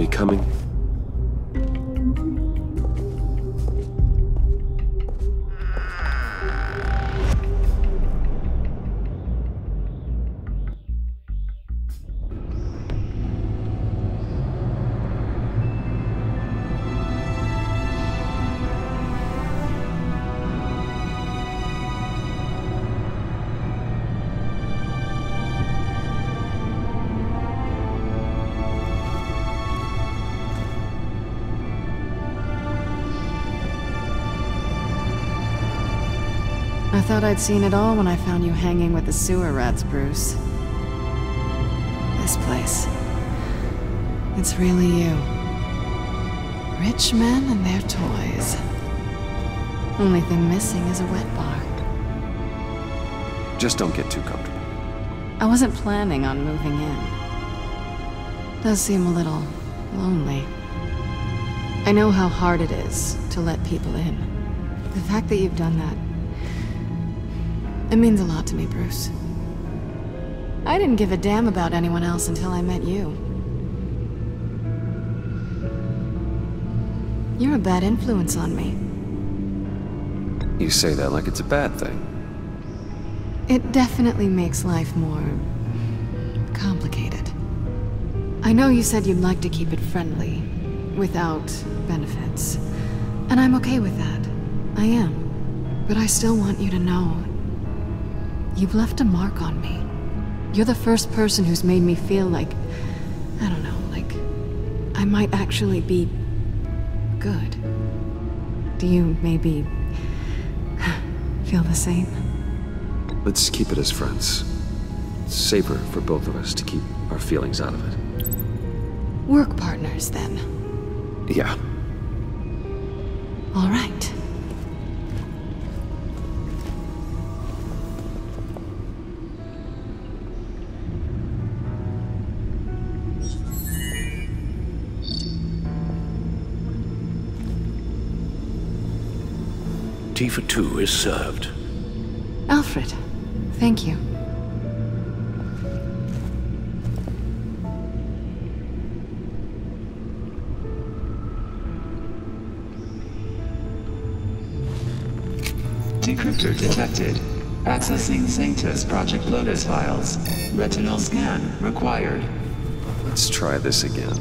me coming? I thought I'd seen it all when I found you hanging with the sewer rats, Bruce. This place. It's really you. Rich men and their toys. Only thing missing is a wet bar. Just don't get too comfortable. I wasn't planning on moving in. Does seem a little lonely. I know how hard it is to let people in. The fact that you've done that, it means a lot to me, Bruce. I didn't give a damn about anyone else until I met you. You're a bad influence on me. You say that like it's a bad thing. It definitely makes life more complicated. I know you said you'd like to keep it friendly, without benefits. And I'm okay with that. I am. But I still want you to know, you've left a mark on me. You're the first person who's made me feel like, I don't know, like I might actually be good. Do you maybe feel the same? Let's keep it as friends. It's safer for both of us to keep our feelings out of it. Work partners, then. Yeah. All right. Tea for two is served. Alfred, thank you. Decryptor detected. Accessing Sanctus Project Lotus files. Retinal scan required. Let's try this again.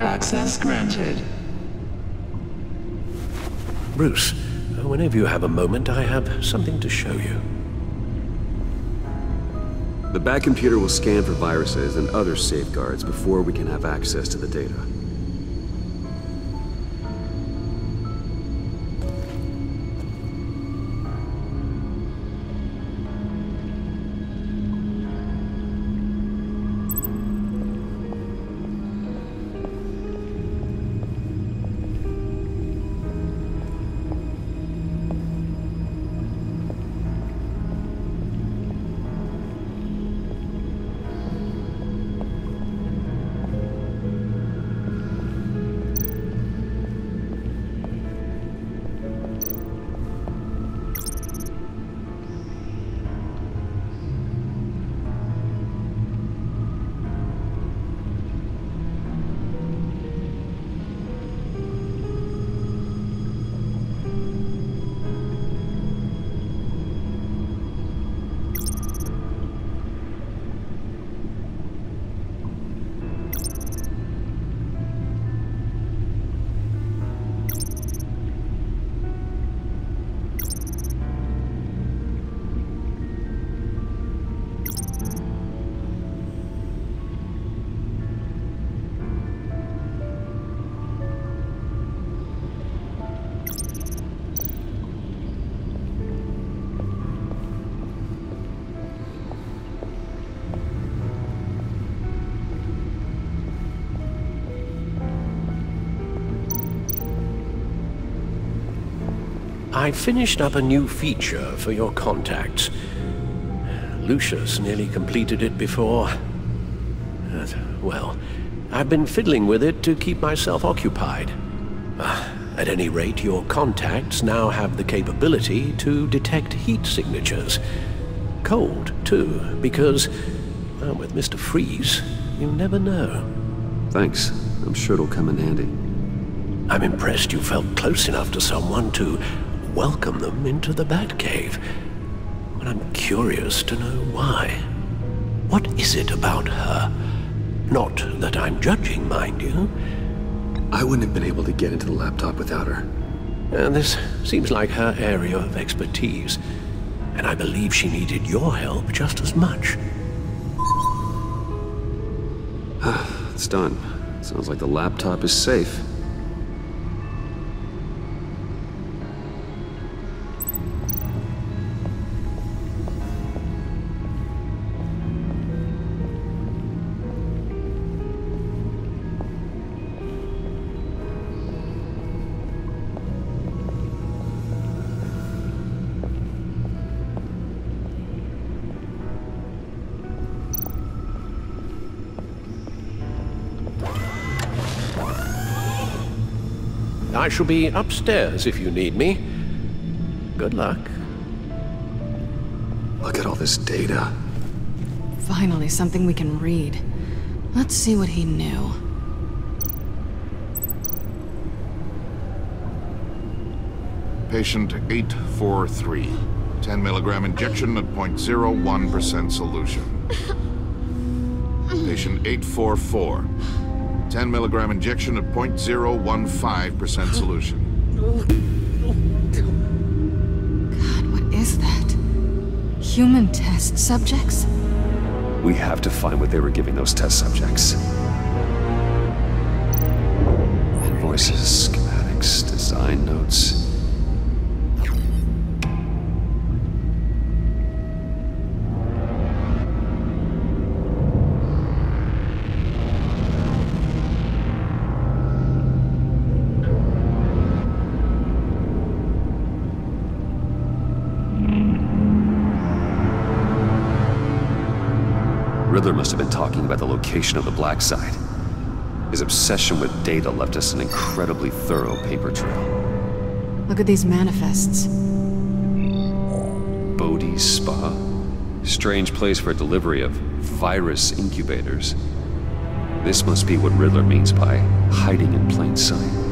Access granted. Bruce, whenever you have a moment, I have something to show you. The back computer will scan for viruses and other safeguards before we can have access to the data. I finished up a new feature for your contacts. Lucius nearly completed it before. Well, I've been fiddling with it to keep myself occupied. At any rate, your contacts now have the capability to detect heat signatures. cold, too, because, well, with Mr. Freeze, you never know. Thanks. I'm sure it'll come in handy. I'm impressed you felt close enough to someone to welcome them into the Batcave. But I'm curious to know why. What is it about her? Not that I'm judging, mind you. I wouldn't have been able to get into the laptop without her. This seems like her area of expertise, and I believe she needed your help just as much. It's done. Sounds like the laptop is safe. I shall be upstairs if you need me. Good luck. Look at all this data. Finally, something we can read. Let's see what he knew. Patient 843. 10 milligram injection at 0.01% solution. Patient 844. 10 milligram injection at 0.015% solution. God, what is that? Human test subjects? We have to find what they were giving those test subjects. Invoices, schematics, design notes. Riddler must have been talking about the location of the black site. His obsession with data left us an incredibly thorough paper trail. Look at these manifests. Bodhi's Spa? Strange place for delivery of virus incubators. This must be what Riddler means by hiding in plain sight.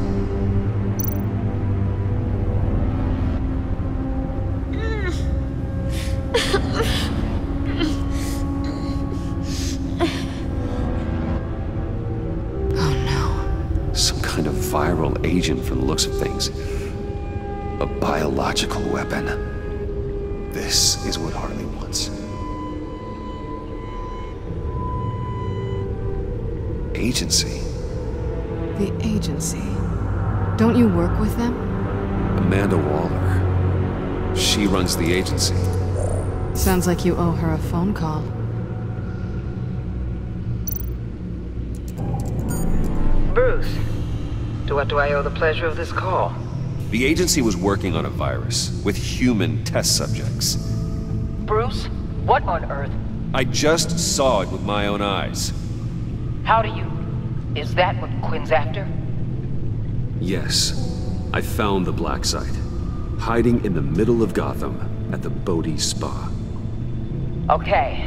Viral agent from the looks of things. A biological weapon. This is what Harley wants. Agency. The agency. Don't you work with them? Amanda Waller. She runs the agency. Sounds like you owe her a phone call. Bruce. To what do I owe the pleasure of this call? The agency was working on a virus with human test subjects. Bruce, what on earth? I just saw it with my own eyes. How do you... Is that what Quinn's after? Yes. I found the black site. Hiding in the middle of Gotham at the Bodhi Spa. Okay.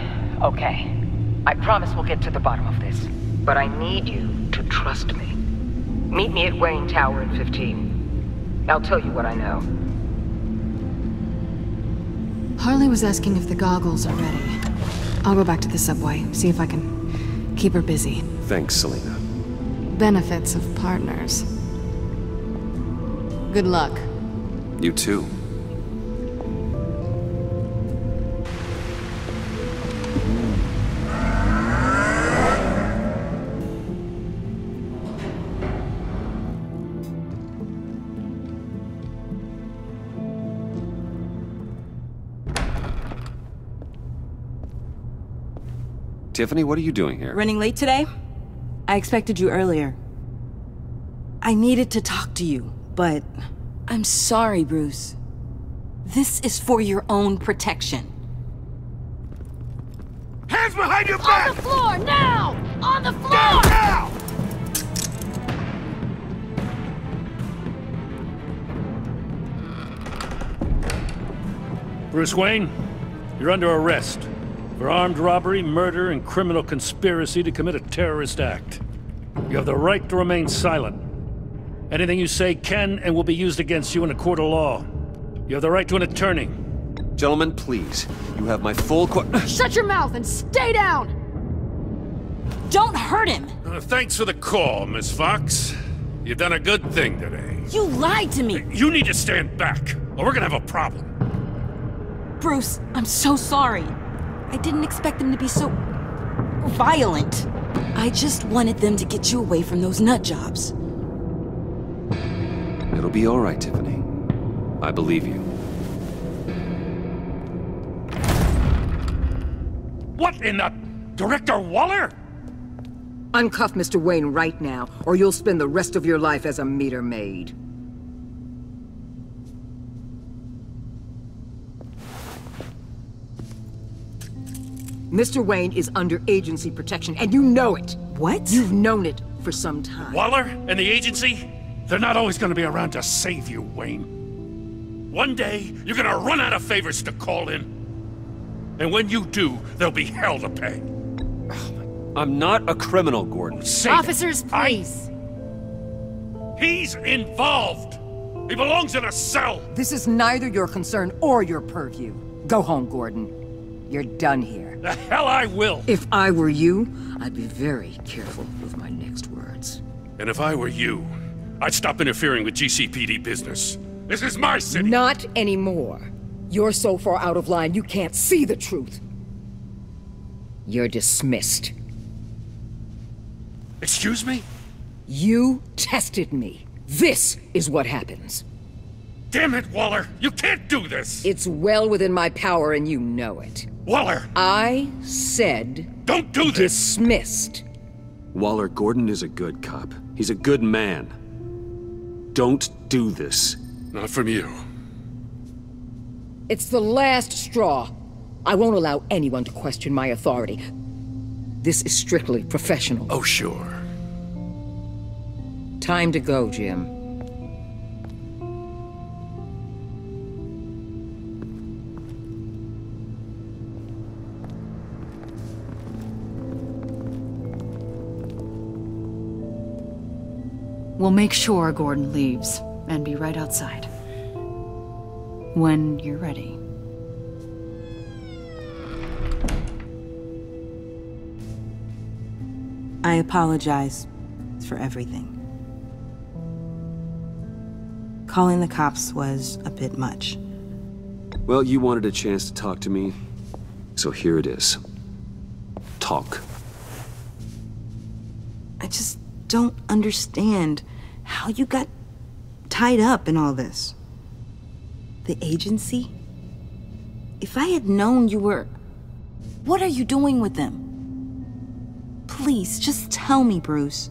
I promise we'll get to the bottom of this. But I need you to trust me. Meet me at Wayne Tower in 15. I'll tell you what I know. Harley was asking if the goggles are ready. I'll go back to the subway, see if I can keep her busy. Thanks, Selena. Benefits of partners. Good luck. You too. Tiffany, what are you doing here? Running late today? I expected you earlier. I needed to talk to you, but... I'm sorry, Bruce. This is for your own protection. Hands behind your back! On the floor, now! On the floor! Now! Bruce Wayne, You're under arrest for armed robbery, murder, and criminal conspiracy to commit a terrorist act. You have the right to remain silent. Anything you say can and will be used against you in a court of law. You have the right to an attorney. Gentlemen, please. You have my full Shut your mouth and stay down! Don't hurt him! Thanks for the call, Miss Fox. You've done a good thing today. You lied to me! You need to stand back, or we're gonna have a problem. Bruce, I'm so sorry. I didn't expect them to be so... violent. I just wanted them to get you away from those nut jobs. It'll be all right, Tiffany. I believe you. What in the... Director Waller? Uncuff Mr. Wayne right now, or you'll spend the rest of your life as a meter maid. Mr. Wayne is under agency protection, and you know it! What? You've known it for some time. Waller and the agency? They're not always gonna be around to save you, Wayne. One day, you're gonna run out of favors to call in. And when you do, there'll be hell to pay. I'm not a criminal, Gordon. Say Officers, please. He's involved! He belongs in a cell! This is neither your concern or your purview. Go home, Gordon. You're done here. The hell I will! If I were you, I'd be very careful with my next words. And if I were you, I'd stop interfering with GCPD business. This is my city! Not anymore. You're so far out of line, you can't see the truth. You're dismissed. Excuse me? You tested me. This is what happens. Damn it, Waller! You can't do this! It's well within my power and you know it. Waller! I said... Don't do this! Dismissed. Waller, Gordon is a good cop. He's a good man. Don't do this. Not from you. It's the last straw. I won't allow anyone to question my authority. This is strictly professional. Oh, sure. Time to go, Jim. We'll make sure Gordon leaves, and be right outside. When you're ready. I apologize for everything. Calling the cops was a bit much. Well, you wanted a chance to talk to me, so here it is. Talk. I just don't understand how you got tied up in all this. The agency? If I had known you were... What are you doing with them? Please, just tell me, Bruce.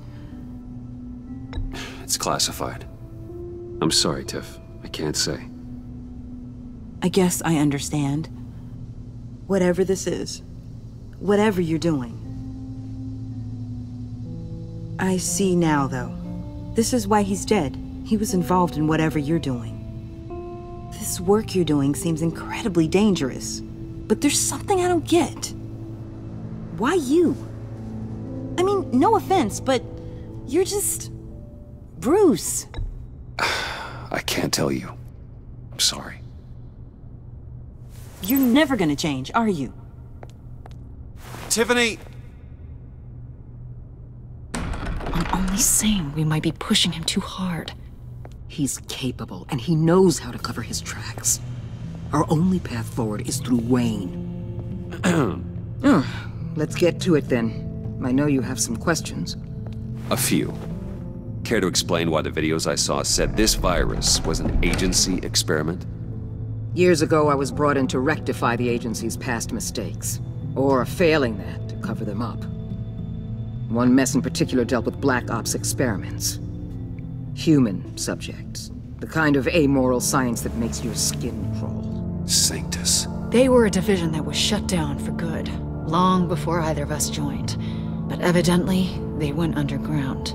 It's classified. I'm sorry, Tiff. I can't say. I guess I understand. Whatever this is, whatever you're doing. I see now, though. This is why he's dead. He was involved in whatever you're doing. This work you're doing seems incredibly dangerous. But there's something I don't get. Why you? I mean, no offense, but you're just... Bruce. I can't tell you. I'm sorry. You're never gonna change, are you? Tiffany! I'm only saying we might be pushing him too hard. He's capable, and he knows how to cover his tracks. Our only path forward is through Wayne. Let's get to it, then. I know you have some questions. A few. Care to explain why the videos I saw said this virus was an agency experiment? Years ago, I was brought in to rectify the agency's past mistakes. Or failing that, to cover them up. One mess in particular dealt with Black Ops experiments. Human subjects. The kind of amoral science that makes your skin crawl. Sanctus. They were a division that was shut down for good, long before either of us joined. But evidently, they went underground.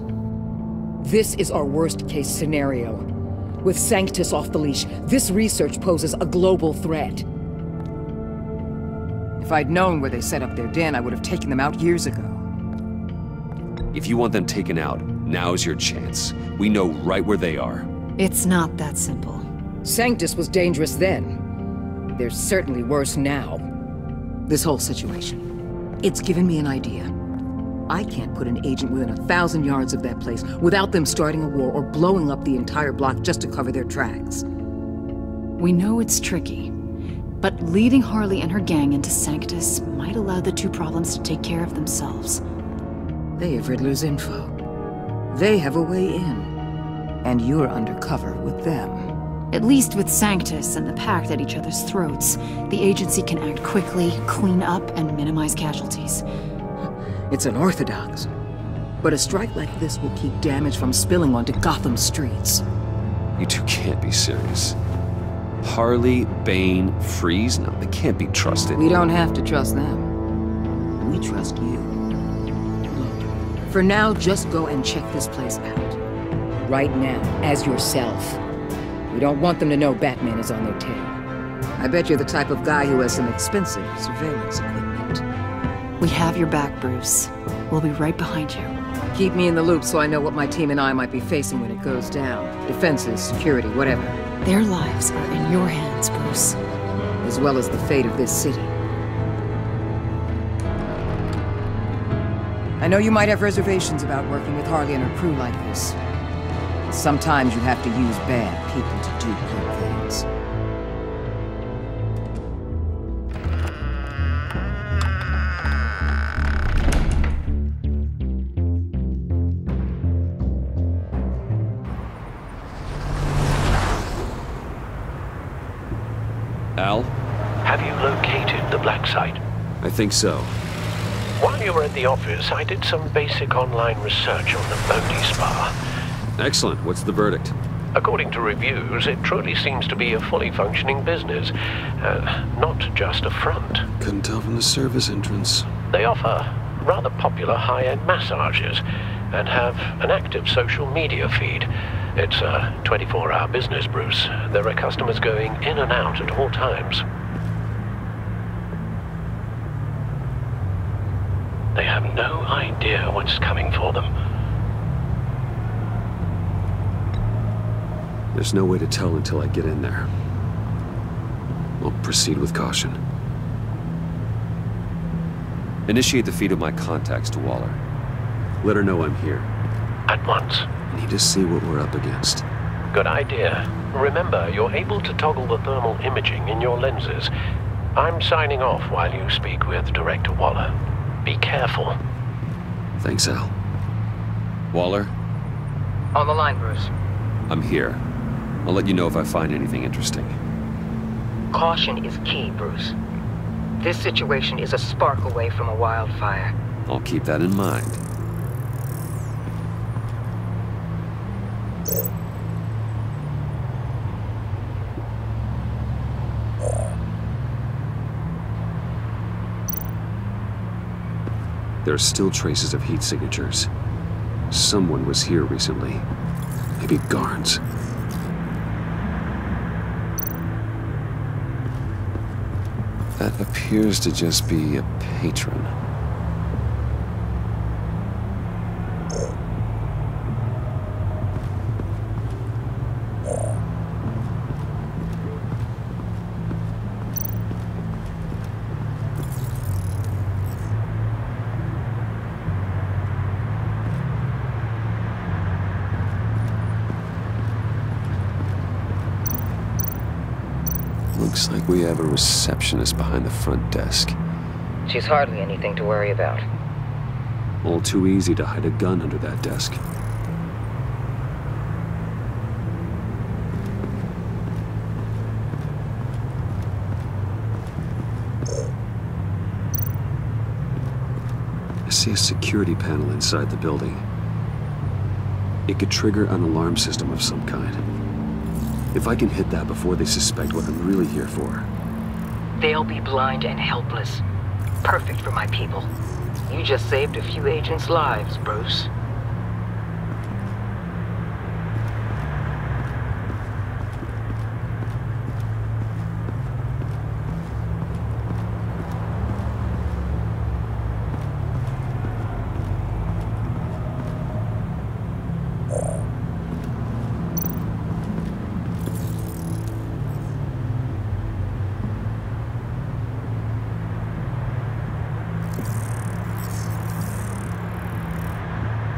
This is our worst-case scenario. With Sanctus off the leash, this research poses a global threat. If I'd known where they set up their den, I would have taken them out years ago. If you want them taken out, now's your chance. We know right where they are. It's not that simple. Sanctus was dangerous then. They're certainly worse now. This whole situation, it's given me an idea. I can't put an agent within 1,000 yards of that place without them starting a war or blowing up the entire block just to cover their tracks. We know it's tricky, but leading Harley and her gang into Sanctus might allow the two problems to take care of themselves. They have Riddler's info. They have a way in. And you're undercover with them. At least with Sanctus and the Pact at each other's throats, the agency can act quickly, clean up, and minimize casualties. It's unorthodox. But a strike like this will keep damage from spilling onto Gotham streets. You two can't be serious. Harley, Bane, Freeze? No, they can't be trusted. We don't have to trust them. We trust you. Look, for now, just go and check this place out. Right now, as yourself. We don't want them to know Batman is on their tail. I bet you're the type of guy who has some expensive surveillance equipment. We have your back, Bruce. We'll be right behind you. Keep me in the loop so I know what my team and I might be facing when it goes down. Defenses, security, whatever. Their lives are in your hands, Bruce. As well as the fate of this city. I know you might have reservations about working with Harley and her crew like this. Sometimes you have to use bad people to do good things. Al? Have you located the black site? I think so. While you were at the office, I did some basic online research on the Bodhi Spa. Excellent. What's the verdict? According to reviews, it truly seems to be a fully functioning business, not just a front. Couldn't tell from the service entrance. They offer rather popular high-end massages and have an active social media feed. It's a 24-hour business, Bruce. There are customers going in and out at all times. They have no idea what's coming for them. There's no way to tell until I get in there. We'll proceed with caution. Initiate the feed of my contacts to Waller. Let her know I'm here. At once. I need to see what we're up against. Good idea. Remember, you're able to toggle the thermal imaging in your lenses. I'm signing off while you speak with Director Waller. Be careful. Thanks, Al. Waller? On the line, Bruce. I'm here. I'll let you know if I find anything interesting. Caution is key, Bruce. This situation is a spark away from a wildfire. I'll keep that in mind. There are still traces of heat signatures. Someone was here recently. Maybe Garns. That appears to just be a patron. Looks like we have a receptionist behind the front desk. She's hardly anything to worry about. All too easy to hide a gun under that desk. I see a security panel inside the building. It could trigger an alarm system of some kind. If I can hit that before they suspect what I'm really here for. They'll be blind and helpless. Perfect for my people. You just saved a few agents' lives, Bruce.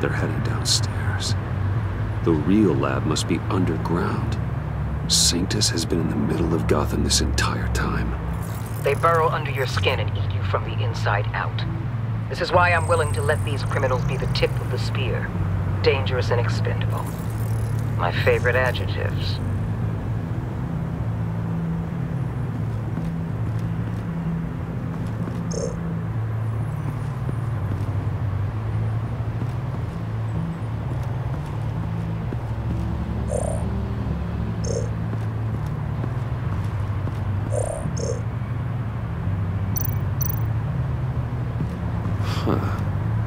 They're heading downstairs. The real lab must be underground. Sanctus has been in the middle of Gotham this entire time. They burrow under your skin and eat you from the inside out. This is why I'm willing to let these criminals be the tip of the spear. Dangerous and expendable. My favorite adjectives.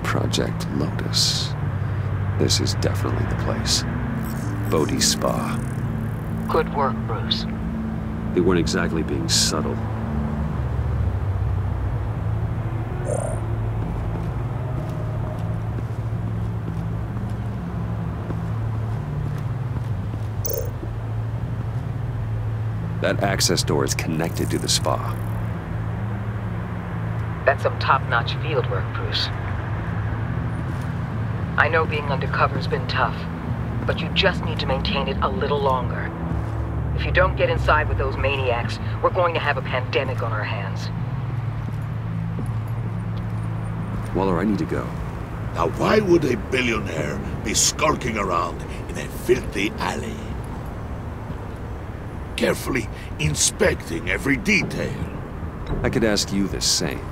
Project Lotus. This is definitely the place. Bodhi Spa. Good work, Bruce. They weren't exactly being subtle. That access door is connected to the spa. That's some top-notch fieldwork, Bruce. I know being undercover's been tough, but you just need to maintain it a little longer. If you don't get inside with those maniacs, we're going to have a pandemic on our hands. Waller, I need to go. Now why would a billionaire be skulking around in a filthy alley? Carefully inspecting every detail. I could ask you the same.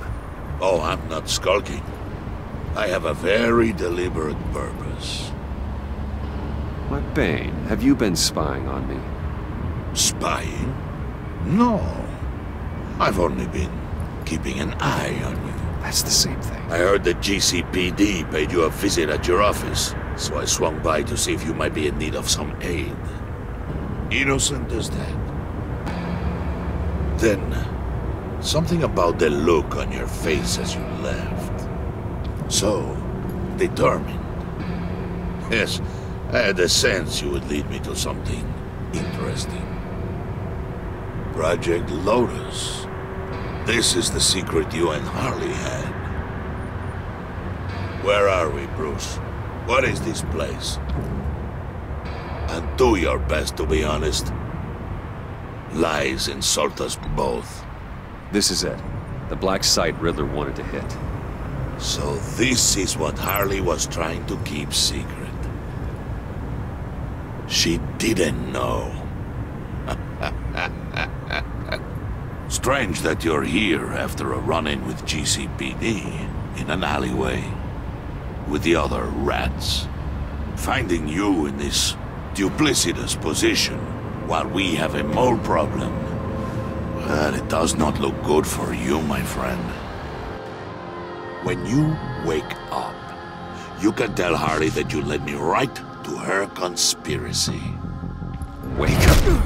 Oh, I'm not skulking. I have a very deliberate purpose. Why, Bane, have you been spying on me? Spying? No. I've only been keeping an eye on you. That's the same thing. I heard the GCPD paid you a visit at your office, so I swung by to see if you might be in need of some aid. Innocent as that. Then, something about the look on your face as you left. So, determined. Yes, I had a sense you would lead me to something interesting. Project Lotus. This is the secret you and Harley had. Where are we, Bruce? What is this place? And do your best to be honest. Lies insult us both. This is it. The black site Riddler wanted to hit. So this is what Harley was trying to keep secret. She didn't know. Strange that you're here after a run-in with GCPD in an alleyway with the other rats. Finding you in this duplicitous position while we have a mole problem. Well, it does not look good for you, my friend. When you wake up, you can tell Harley that you led me right to her conspiracy. Wake up!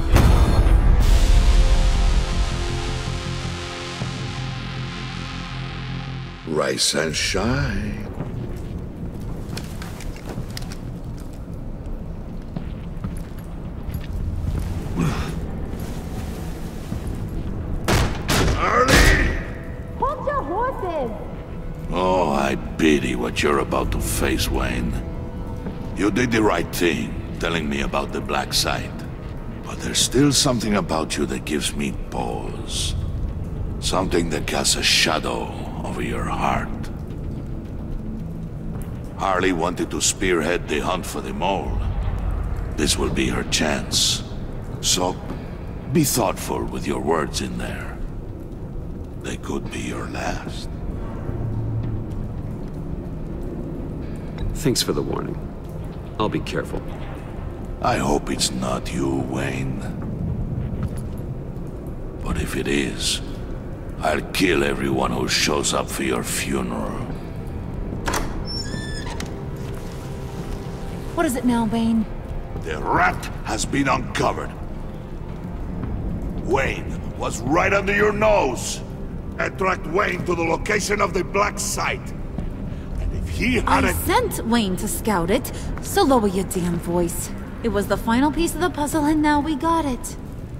Rise and shine. Harley! Hold your horses! Oh, I pity what you're about to face, Wayne. You did the right thing, telling me about the black site. But there's still something about you that gives me pause. Something that casts a shadow over your heart. Harley wanted to spearhead the hunt for the mole. This will be her chance. So, be thoughtful with your words in there. They could be your last. Thanks for the warning. I'll be careful. I hope it's not you, Wayne. But if it is, I'll kill everyone who shows up for your funeral. What is it now, Wayne? The rat has been uncovered. Wayne was right under your nose. I tracked Wayne to the location of the black site. And if he had I sent Wayne to scout it, so lower your damn voice. It was the final piece of the puzzle and now we got it.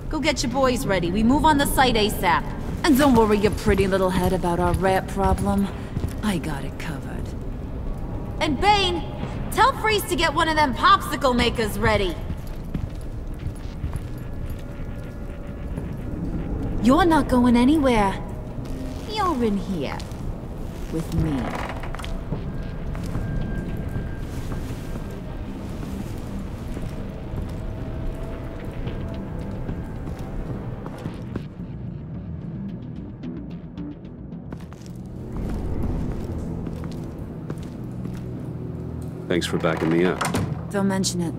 Go get your boys ready. We move on the site ASAP. And don't worry your pretty little head about our rat problem. I got it covered. And Bane, Tell Freeze to get one of them popsicle makers ready. You're not going anywhere. You're in here. With me. Thanks for backing me up. Don't mention it.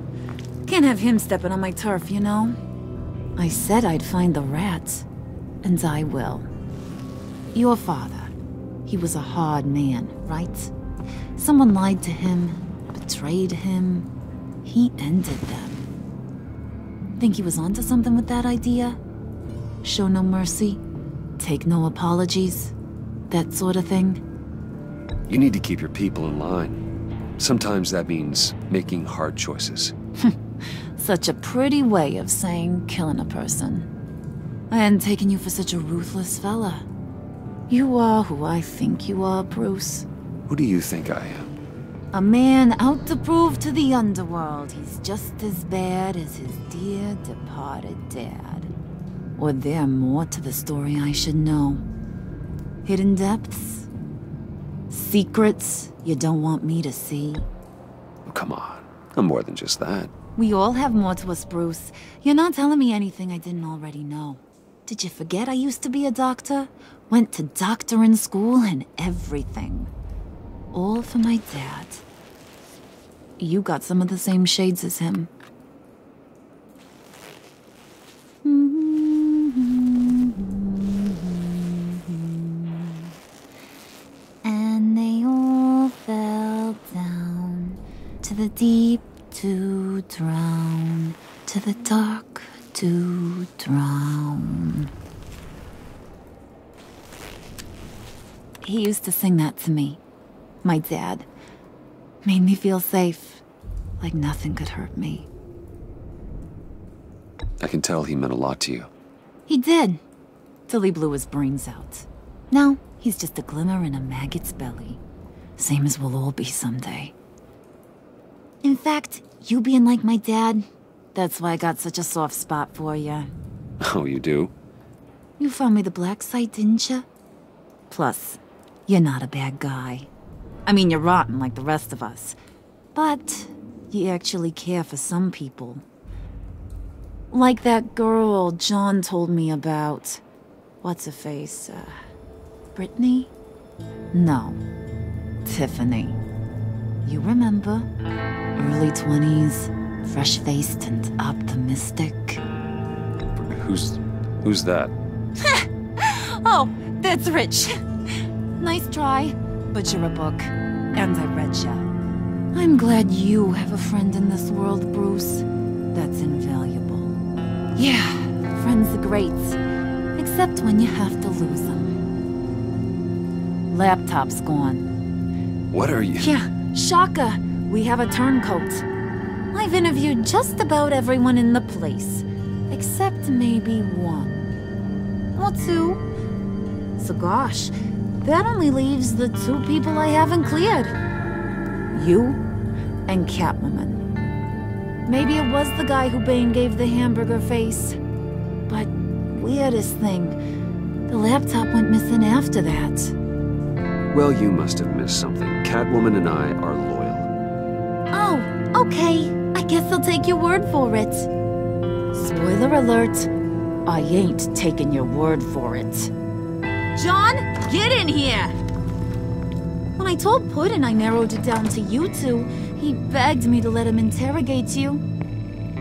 Can't have him stepping on my turf, you know? I said I'd find the rats. And I will. Your father. He was a hard man, right? Someone lied to him, betrayed him. He ended them. Think he was onto something with that idea? Show no mercy? Take no apologies? That sort of thing? You need to keep your people in line. Sometimes that means making hard choices. Such a pretty way of saying killing a person. I hadn't taken you for such a ruthless fella. You are who I think you are, Bruce. Who do you think I am? A man out to prove to the underworld he's just as bad as his dear departed dad. Or there more to the story I should know. Hidden depths? Secrets you don't want me to see? Oh, come on. I'm more than just that. We all have more to us, Bruce. You're not telling me anything I didn't already know. Did you forget I used to be a doctor? Went to doctoring school and everything. All for my dad. You got some of the same shades as him. And they all fell down to the deep to drown, to the dark to drown. He used to sing that to me. My dad. Made me feel safe. Like nothing could hurt me. I can tell he meant a lot to you. He did. Till he blew his brains out. Now, he's just a glimmer in a maggot's belly. Same as we'll all be someday. In fact, you being like my dad, that's why I got such a soft spot for you. Oh, you do? You found me the black site, didn't you? Plus, you're not a bad guy. I mean, you're rotten like the rest of us. But you actually care for some people. Like that girl John told me about. What's her face? Brittany? No. Tiffany. You remember? Early 20s, fresh-faced and optimistic. Who's that? Oh, that's Rich. Nice try, but you're a book, and I read ya. I'm glad you have a friend in this world, Bruce. That's invaluable. Yeah, friends are great, except when you have to lose them. Laptop's gone. What are you? Yeah, shocker. We have a turncoat. I've interviewed just about everyone in the place, except maybe one. Or two. So gosh, that only leaves the two people I haven't cleared. You and Catwoman. Maybe it was the guy who Bane gave the hamburger face. But weirdest thing, the laptop went missing after that. Well, you must have missed something. Catwoman and I are loyal. Oh, okay. I guess I'll take your word for it. Spoiler alert, I ain't taking your word for it. John, get in here! When I told Puddin' I narrowed it down to you two, he begged me to let him interrogate you.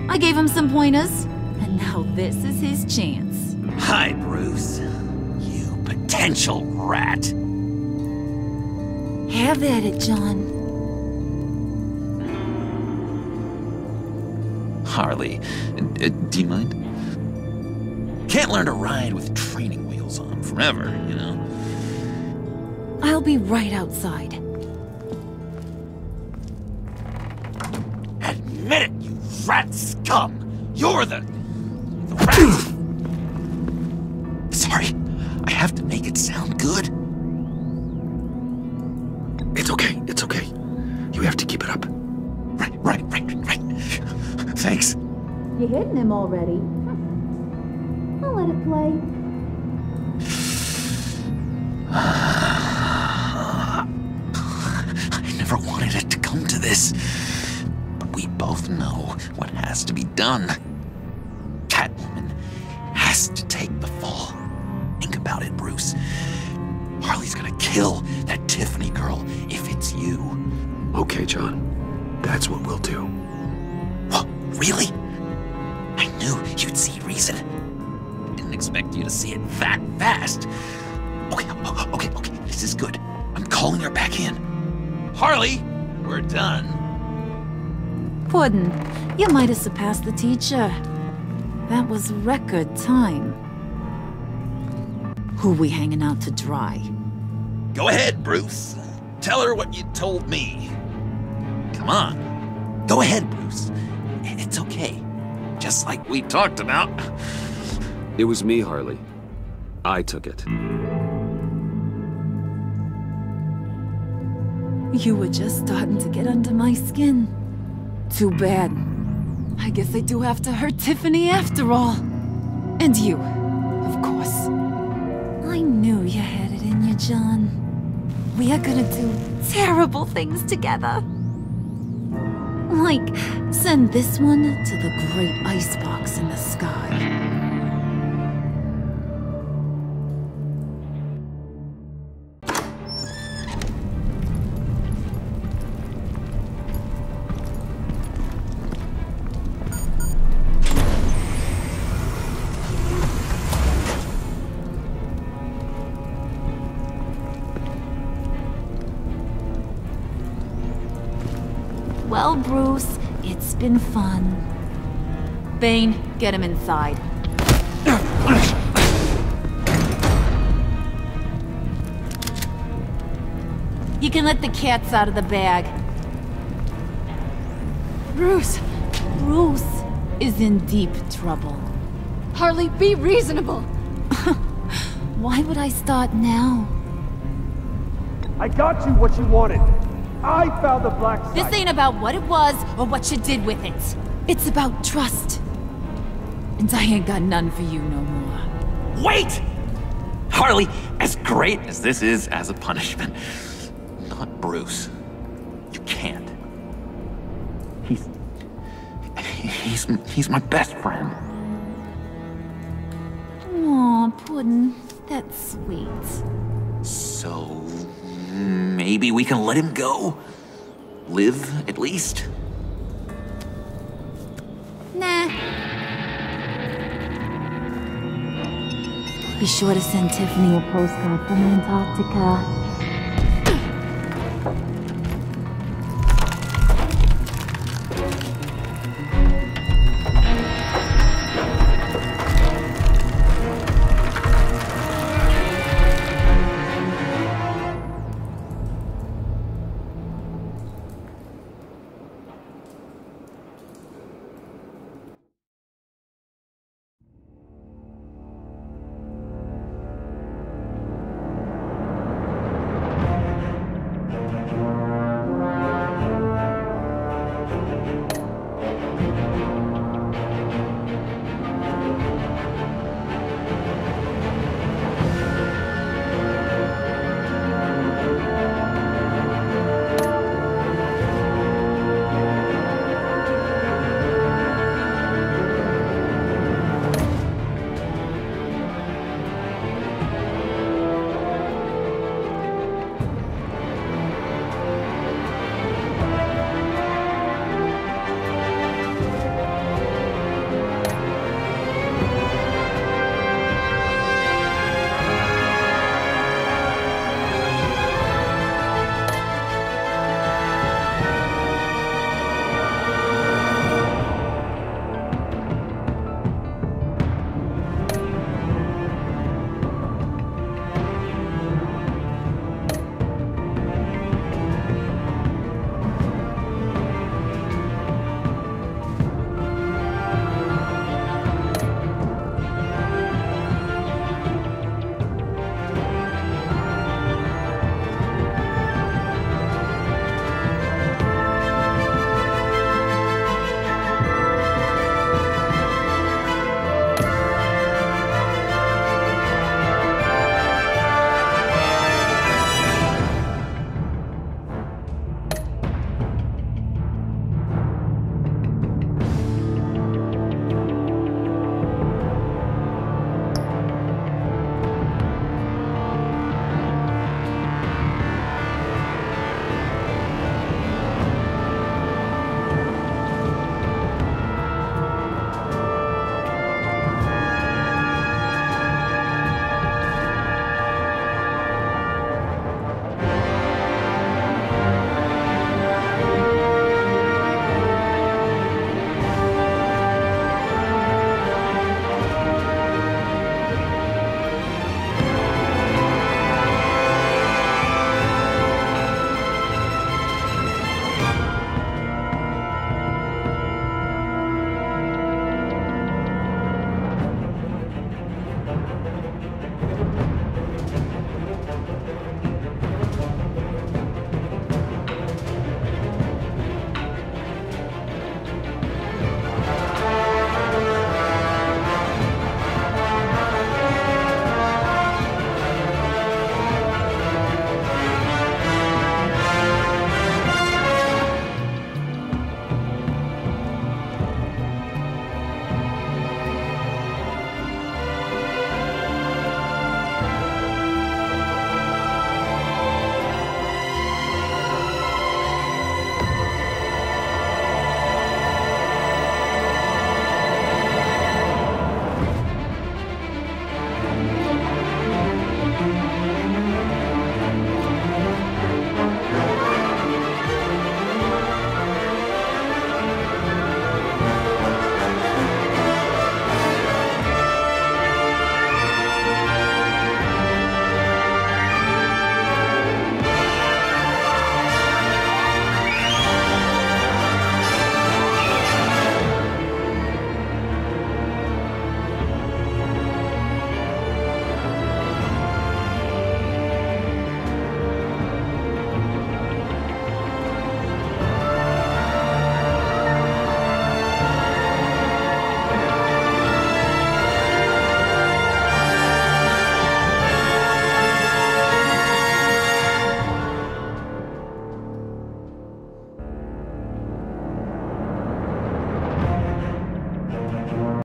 I gave him some pointers, and now this is his chance. Hi, Bruce. You potential rat. Have at it, John. Harley, do you mind? Can't learn to ride with training wheels on forever, you know? I'll be right outside. Admit it, you rat scum! You're the rat! Sorry, I have to make it sound good. It's okay. You have to keep it up. hitting him already. I'll let it play. I never wanted it to come to this. But we both know what has to be done. Catwoman has to take the fall. Think about it, Bruce. Harley's gonna kill that Tiffany girl if it's you. Okay, John. That's what we'll do. What? Really? I knew you'd see reason. Didn't expect you to see it that fast. Okay. This is good. I'm calling her back in. Harley, we're done. Puddin', you might have surpassed the teacher. That was record time. Who we hanging out to dry? Go ahead, Bruce. Tell her what you told me. Come on. Go ahead, Bruce. It's okay. Just like we talked about. It was me, Harley. I took it. You were just starting to get under my skin. Too bad. I guess I do have to hurt Tiffany after all. And you, of course. I knew you had it in you, John. We are gonna do terrible things together. Like, send this one to the great icebox in the sky. Well, Bruce, it's been fun. Bane, get him inside. You can let the cats out of the bag. Bruce! Bruce is in deep trouble. Harley, be reasonable! Why would I start now? I got you what you wanted. I found the black site. This ain't about what it was or what you did with it. It's about trust. And I ain't got none for you no more. Wait! Harley, as great as this is as a punishment, not Bruce. You can't. He's my best friend. Aw, Puddin', that's sweet. So maybe we can let him go? Live, at least? Nah. Be sure to send Tiffany a postcard from Antarctica.